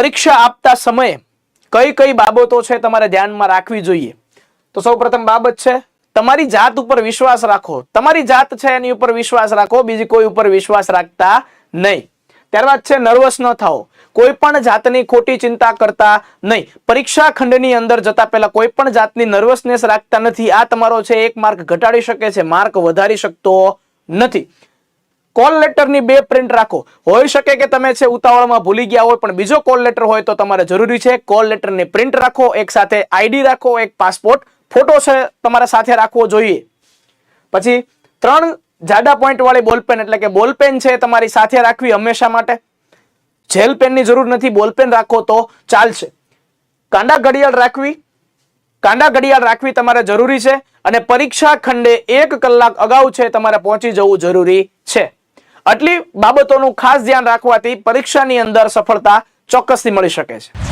પરીક્ષા આપતા સમયે કઈ કઈ બાબતો છે તમારે ધ્યાનમાં રાખવી જોઈએ? તો સૌપ્રથમ બાબત છે તમારી જાત ઉપર વિશ્વાસ રાખો. તમારી જાત છે એની ઉપર વિશ્વાસ રાખો, બીજી કોઈ ઉપર વિશ્વાસ રાખતા નહીં. ત્યારબાદ છે નર્વસ ન થાઓ. કોઈ પણ જાતની ખોટી ચિંતા કરતા નહીં. પરીક્ષા ખંડની અંદર જતા પહેલા કોઈ પણ જાતની નર્વસનેસ રાખતા નથી. આ તમારો છે 1 માર્ક ઘટાડી શકે છે, માર્ક વધારી શકતો નથી. કોલ લેટરની 2 પ્રિન્ટ રાખો. હોઈ શકે કે તમે છે ઉતાવળમાં ભૂલી ગયા હોય, પણ બીજો કોલ લેટર હોય તો તમારે જરૂરી છે કોલ લેટરની પ્રિન્ટ રાખો. એક સાથે આઈડી રાખો, એક પાસપોર્ટ ફોટો છે તમારા સાથે રાખવો જોઈએ. પછી 3 જાડા પોઈન્ટ વાળી બોલપેન એટલે કે બોલપેન છે તમારી સાથે રાખવી હંમેશા માટે. જેલ પેનની જરૂર નથી, બોલપેન રાખો તો ચાલશે. કાંડા ઘડિયાળ રાખવી, કાંડા ઘડિયાળ રાખવી તમારે જરૂરી છે. અને પરીક્ષા ખંડે 1 કલાક અગાઉ છે તમારે પહોંચી જવું જરૂરી છે. આટલી બાબતોનું ખાસ ધ્યાન રાખવાથી પરીક્ષાની અંદર સફળતા ચોક્કસથી મળી શકે છે.